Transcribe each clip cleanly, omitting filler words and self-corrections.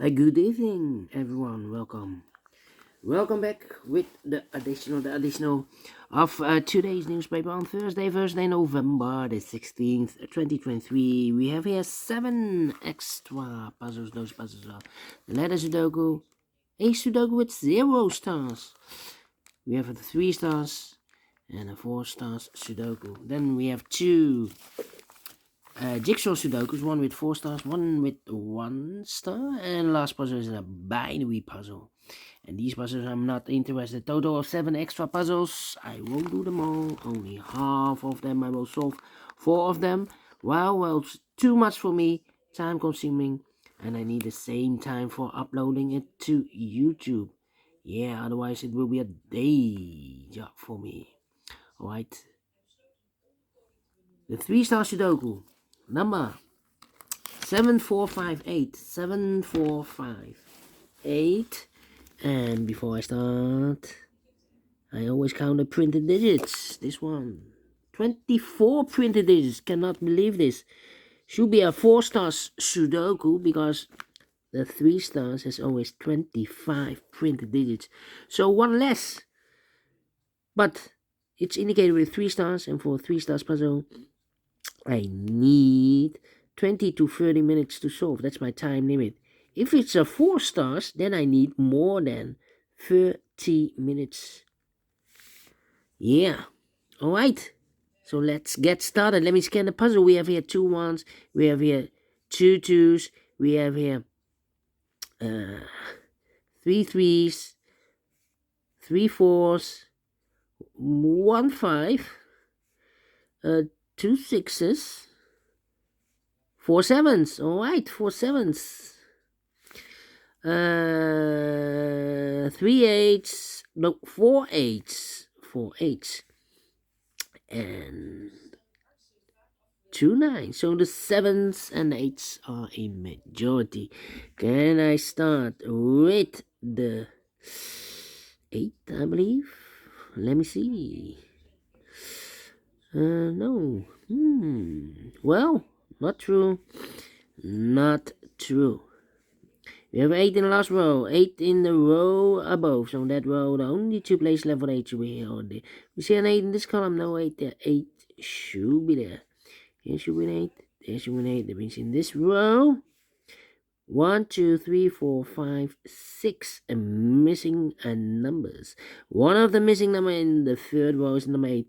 Good evening, everyone. Welcome back with the additional of today's newspaper on Thursday, November the 16th, 2023. We have here 7 extra puzzles. Those puzzles are the letter Sudoku, a Sudoku with 0 stars. We have a 3 stars and a 4 stars Sudoku. Then we have 2 jigsaw Sudokus, one with 4 stars, one with 1 star, and last puzzle is a binary puzzle. And these puzzles I'm not interested. Total of 7 extra puzzles. I won't do them all. Only half of them. I will solve 4 of them. Well, it's too much for me. Time consuming. And I need the same time for uploading it to YouTube. Yeah, otherwise it will be a day job for me. Alright. The 3-star Sudoku. Number 7458. 7458. And before I start, I always count the printed digits. This one. 24 printed digits. Cannot believe this. Should be a 4-star Sudoku because the 3 stars has always 25 printed digits. So one less. But it's indicated with 3 stars, and for a 3 stars puzzle, I need 20 to 30 minutes to solve. That's my time limit. If it's a 4 stars, then I need more than 30 minutes. Yeah. Alright. So let's get started. Let me scan the puzzle. We have here 2 1s. We have here 2 2s. We have here 3 3s. 3 4s. 1 5. 2 6s. 4 7s. Alright, 4 7s. 3 8s. No, 4 8s. 4 8s. And 2 9s. So the 7s and 8s are a majority. Can I start with the 8, I believe? Let me see. No. Well, not true. Not true. We have 8 in the last row, 8 in the row above. So on that row, the only 2 places left for 8 should be here or there. We see an 8 in this column, no 8 there. 8 should be there. Here should be an 8, there should be an 8. That means in this row, 1, 2, 3, 4, 5, 6 missing numbers. One of the missing number in the third row is number 8.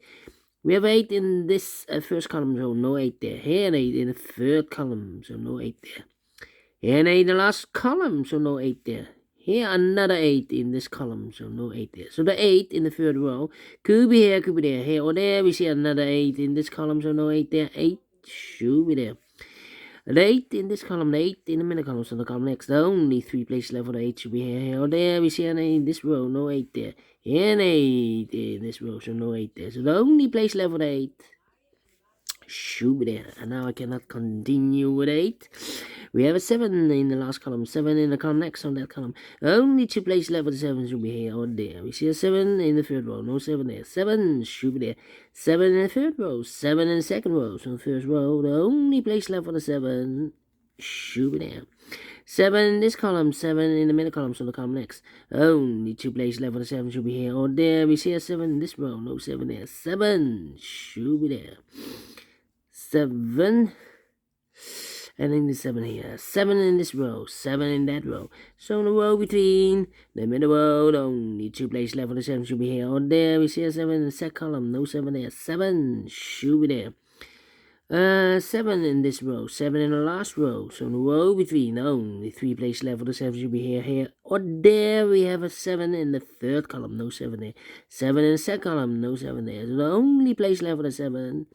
We have 8 in this first column, so no 8 there. Here an 8 in the third column, so no 8 there. Here an 8 in the last column, so no 8 there. Here another 8 in this column, so no 8 there. So the 8 in the third row could be here, could be there. Here or there, we see another 8 in this column, so no 8 there. 8 should be there. The 8 in this column, the 8 in the middle column, so the column next. The only 3 places left for the 8 should be here or there. We see an 8 in this row, no 8 there. Here an 8 in this row, so no 8 there. So the only place left for the 8 should be there. And now I cannot continue with 8. We have a 7 in the last column, 7 in the column next on that column. The only 2 places left for the 7 should be here or there. We see a 7 in the third row, no 7 there. 7 should be there. 7 in the third row, 7 in the second row. So in the first row, the only place left for the 7 should be there. 7 in this column, 7 in the middle column, so the column next. Only 2 places left for the 7 should be here or there. We see a 7 in this row, no 7 there. 7 should be there. 7, and then the 7 here. 7 in this row, 7 in that row. So in the row between the middle row, the only 2 places left for the 7 should be here or there. We see a 7 in the second column, no 7 there. 7 should be there. 7 in this row, 7 in the last row. So in the row between, only 3 places left for the 7 should be here or there. We have a 7 in the third column, no 7 there. 7 in the second column, no 7 there. So the only place left for the 7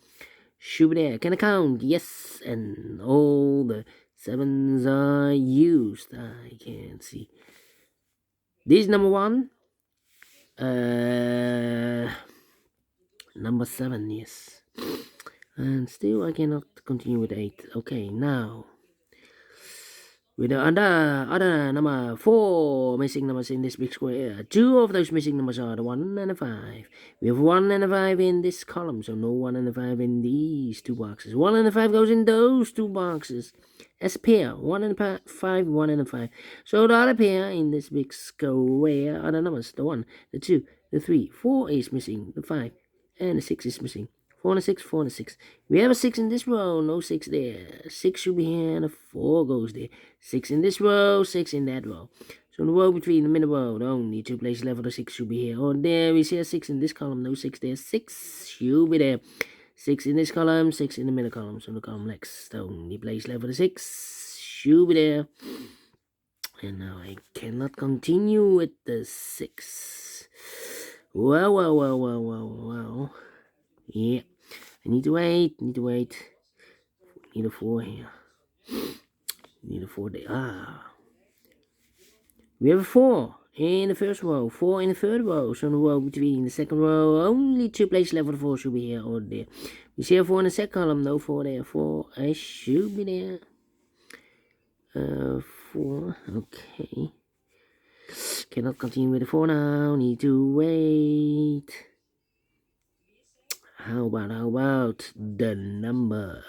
should be there. Can I count? Yes, and all the 7s are used. I can see. This is number 1. Number 7, yes. And still I cannot continue with 8. Okay, now with the other number 4 missing numbers in this big square. 2 of those missing numbers are the 1 and the 5. We have 1 and a 5 in this column, so no 1 and a 5 in these 2 boxes. 1 and a 5 goes in those 2 boxes as a pair. 1 and a 5, 1 and a 5. So the other pair in this big square are the numbers, the 1, the 2, the 3. 4 is missing, the 5, and the 6 is missing. 4 and a 6, 4 and a 6. We have a 6 in this row, no 6 there. 6 should be here, and a 4 goes there. 6 in this row, 6 in that row. So in the row between the middle row, the only 2 places left for the 6 should be here. Or there, we see a 6 in this column, no 6 there. 6 should be there. 6 in this column, 6 in the middle column. So the column next, the only place left for the 6 should be there. And now I cannot continue with the 6. Well. Yeah. I need to wait. Need a 4 here. Need a 4 there. We have a 4 in the first row, 4 in the third row. So in the row between the second row, only 2 places left for the 4 should be here or there. We see a 4 in the second column, no 4 there. 4 should be there. 4, okay. Cannot continue with the 4 now. Need to wait. How about the number?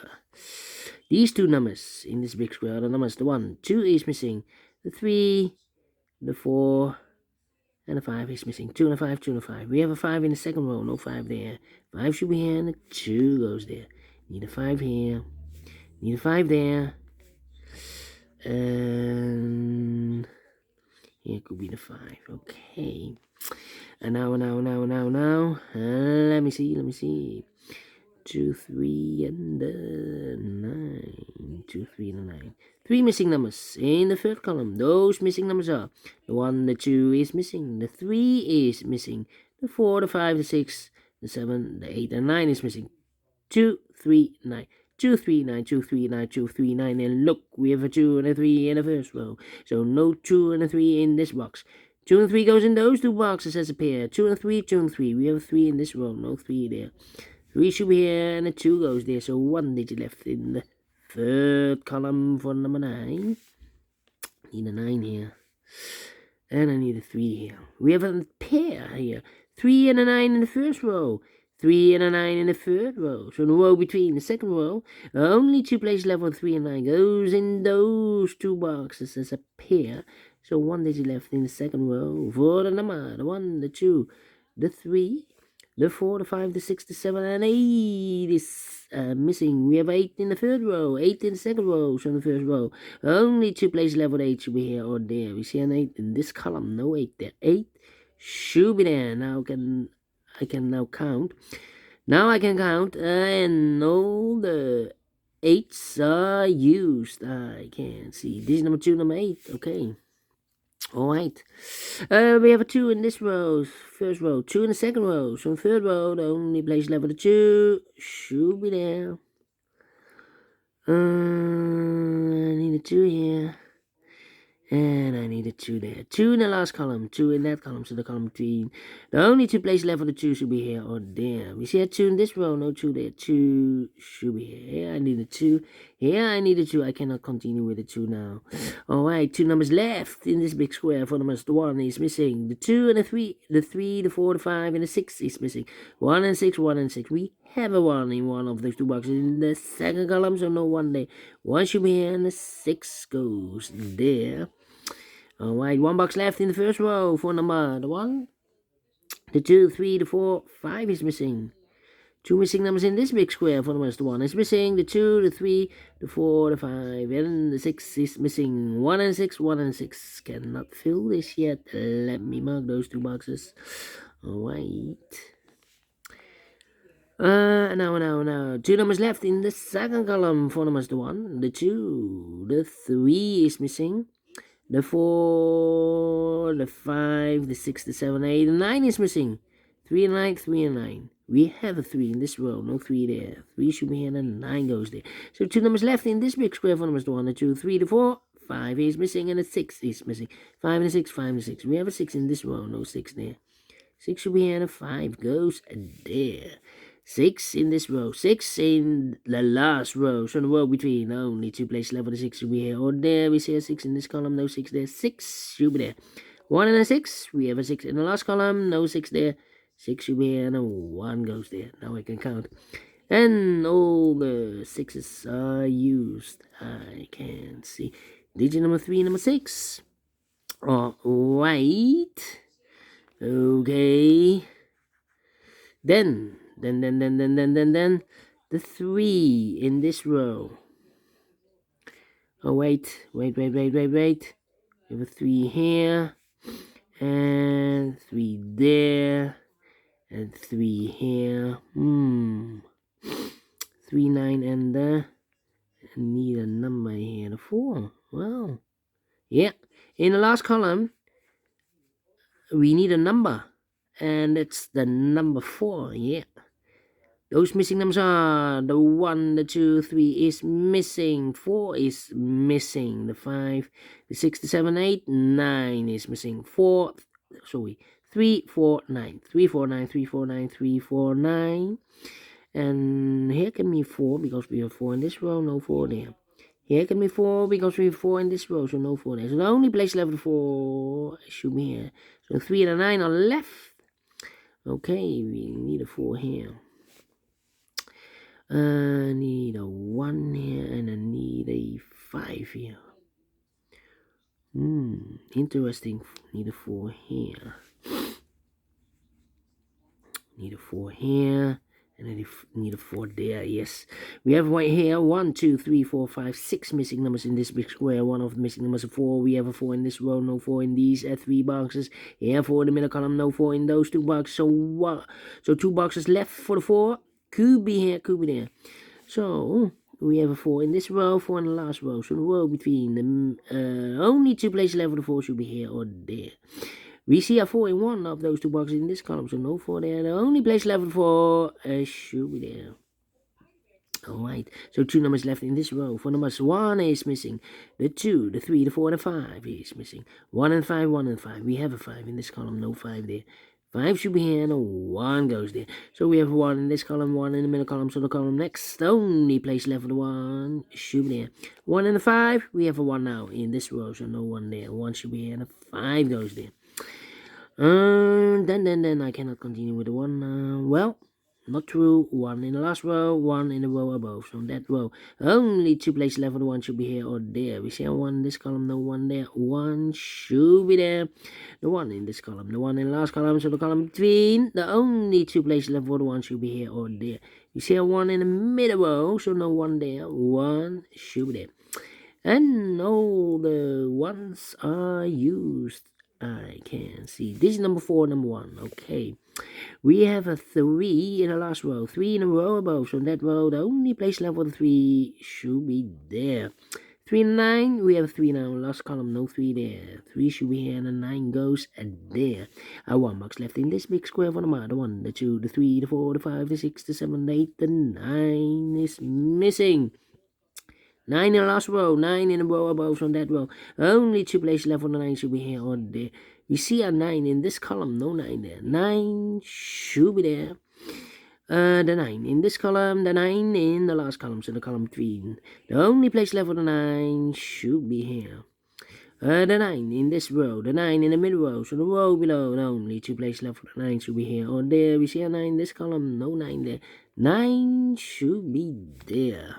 These 2 numbers in this big square are the numbers. The 1, 2 is missing. The 3, the 4, and the 5 is missing. 2 and a 5, 2 and a 5. We have a 5 in the second row, no 5 there. 5 should be here, and a 2 goes there. Need a 5 here. Need a 5 there. And here could be the 5. Okay. And now. Let me see. 2, 3, and 9. 2, 3, and 9. 3 missing numbers in the third column. Those missing numbers are the 1, the 2 is missing. The 3 is missing. The 4, the 5, the 6, the 7, the 8, and 9 is missing. 2, 3, 9. 2, 3, 9, 2, 3, 9, 2, 3, 9. And look, we have a 2 and a 3 in the first row. So no 2 and a 3 in this box. 2 and 3 goes in those 2 boxes as a pair. 2 and 3, 2 and 3. We have a 3 in this row, no 3 there. 3 should be here, and a 2 goes there. So 1 digit left in the third column for number 9. Need a 9 here. And I need a 3 here. We have a pair here. 3 and a 9 in the first row. 3 and a 9 in the third row. So in the row between the second row, only 2 places left for 3 and 9 goes in those 2 boxes as a pair. So 1 digit left in the second row for the number, the 1, the 2, the 3, the 4, the 5, the 6, the 7, and 8 is missing. We have 8 in the third row, 8 in the second row, so in the first row. Only 2 places left for 8 should be here or there. We see an 8 in this column, no 8 there. 8 should be there. Now I can now count. Now I can count, and all the 8s are used. I can see. This is number 2, number 8. Okay. Alright. We have a 2 in this row, first row. 2 in the second row. So in the third row, the only place left for the 2 should be there. I need a 2 here. And I need a 2 there. 2 in the last column, 2 in that column, so the column between. The only 2 places left for the 2 should be here or there. We see a 2 in this row, no 2 there. 2 should be here. Here I need a 2. Here I need a 2. I cannot continue with the 2 now. Alright, 2 numbers left in this big square. For numbers, the 1 is missing. The 2 and the 3, the 3, the 4, the 5, and the 6 is missing. 1 and 6, 1 and 6. We have a 1 in one of those 2 boxes in the second column, so no 1 there. 1 should be here, and the 6 goes there. Alright, 1 box left in the first row for number the 1, the 2, 3, the 4, 5 is missing. 2 missing numbers in this big square for numbers. The 1 is missing, the 2, the 3, the 4, the 5, and the 6 is missing. 1 and 6, 1 and 6. Cannot fill this yet. Let me mark those 2 boxes. Alright. Now. 2 numbers left in the second column for numbers. The 1, the 2, the 3 is missing. The 4, the 5, the 6, the 7, 8, and 9 is missing. 3 and 9, 3 and 9. We have a 3 in this row, no 3 there. 3 should be here, and 9 goes there. So 2 numbers left in this big square for numbers. The 1, the 2, 3, the 4, 5 is missing, and the 6 is missing. 5 and 6, 5 and 6. We have a 6 in this row, no 6 there. 6 should be here, and a 5 goes there. 6 in this row, 6 in the last row, so the row between only 2 places left for the 6 should be here or there. We see a 6 in this column, no 6 there, 6 should be there. 1 and a 6, we have a 6 in the last column, no 6 there, 6 should be here, and a 1 goes there. Now I can count. And all the 6s are used. I can see digit number 3, number 6. Alright. Okay. Then the 3 in this row. Oh wait. We have a 3 here, and 3 there, and 3 here. 3, 9, and need a number here, the 4. Well, yeah. In the last column, we need a number, and it's the number 4. Yeah. Those missing numbers are the 1, the 2, 3 is missing, 4 is missing, the 5, the 6, the 7, 8, 9 is missing, 3, 4, 9, 3, 4, 9, 3, 4, 9, 3, 4, 9. And here can be 4 because we have 4 in this row, no 4 there. Here can be 4 because we have 4 in this row, so no 4 there. So the only place left for 4 should be here. So 3 and a 9 are left. Okay, we need a 4 here. I need a 1 here, and I need a 5 here. Interesting. Need a 4 here. Need a 4 here. And I need a 4 there, yes. We have right here 1, 2, 3, 4, 5, 6 missing numbers in this big square. One of the missing numbers is 4. We have a 4 in this row, no 4 in these 3 boxes. Here 4 in the middle column, no 4 in those 2 boxes. So 2 boxes left for the 4. Could be here, could be there. So we have a 4 in this row, 4 in the last row. So the row between them, only 2 places left for the 4 should be here or there. We see a 4 in one of those 2 boxes in this column, so no 4 there. The only place left for 4 should be there. Alright, so 2 numbers left in this row. 4 numbers, 1 is missing. The 2, the 3, the 4, the 5 is missing. 1 and 5, 1 and 5. We have a 5 in this column, no 5 there. 5 should be here, and a 1 goes there. So we have 1 in this column, 1 in the middle column, so the column next, the only place left for the 1 should be there. 1 and a 5, we have a 1 now in this row, so no 1 there. 1 should be here, and a 5 goes there. Then I cannot continue with the 1. Well, not true. 1 in the last row, 1 in the row above. So that row, only 2 places left for the 1 should be here or there. We see a 1 in this column, no 1 there. 1 should be there. The 1 in this column, the 1 in the last column, so the column between, the only 2 places left for the 1 should be here or there. You see a 1 in the middle row, so no 1 there. 1 should be there. And all the 1s are used. I can see. This is number 4, number 1. Okay. We have a 3 in the last row. 3 in a row above. So in that row, the only place left for the 3 should be there. 3 and 9. We have a 3 now. Last column, no 3 there. 3 should be here, and the 9 goes there. 1 box left in this big square for the 1, the 2, the 3, the 4, the 5, the 6, the 7, the 8, the 9 is missing. 9 in the last row, 9 in a row above on that row. Only 2 places left for the 9 should be here or there. We see a 9 in this column, no 9 there. 9 should be there. The 9 in this column, the 9 in the last column, so the column between. The only place left for the 9 should be here. The 9 in this row, the 9 in the middle row, so the row below, the only 2 places left for the 9 should be here or there. We see a 9 in this column, no 9 there. 9 should be there.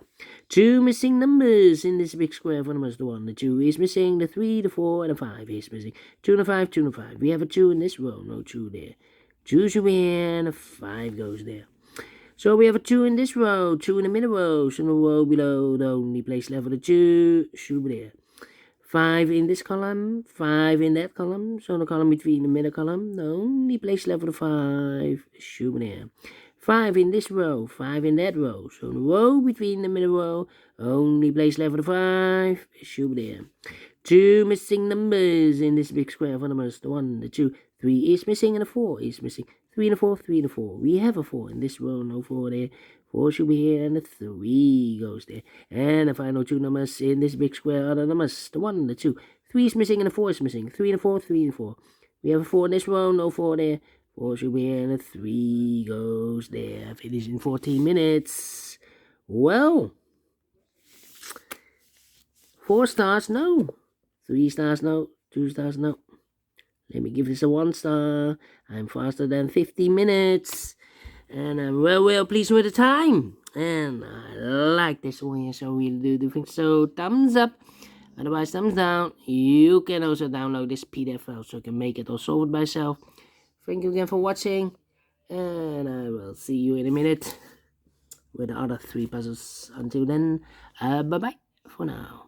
2 missing numbers in this big square for numbers. The 1, the 2 is missing, the 3, the 4, and the 5 is missing. 2 and a 5, 2 and a 5. We have a 2 in this row, no 2 there. 2 should be here, and a 5 goes there. So we have a 2 in this row, 2 in the middle row, so the row below, the only place left for the 2 should be there. 5 in this column, 5 in that column, so the column between the middle column, the only place left for the 5 should be there. 5 in this row, 5 in that row, so the row between the middle row, only place left for the 5 should be there. 2 missing numbers in this big square for numbers, the 1, the 2, 3 is missing, and the 4 is missing. 3 and a 4, 3 and a 4. We have a 4 in this row, no 4 there. 4 should be here, and the 3 goes there. And the final 2 numbers in this big square are the numbers, the 1, the 2. 3 is missing, and the 4 is missing. 3 and a 4, 3 and 4. We have a 4 in this row, no 4 there. 4 should be here, and a 3 goes there. Finish in 14 minutes. Well, 4 stars, no. 3 stars, no. 2 stars, no. Let me give this a 1 star. I'm faster than 50 minutes. And I'm well pleased with the time. And I like this one here, so we'll do things. So thumbs up. Otherwise, thumbs down. You can also download this PDF file so you can make it or solve it by yourself. Thank you again for watching. And I will see you in a minute with the other 3 puzzles. Until then, bye-bye for now.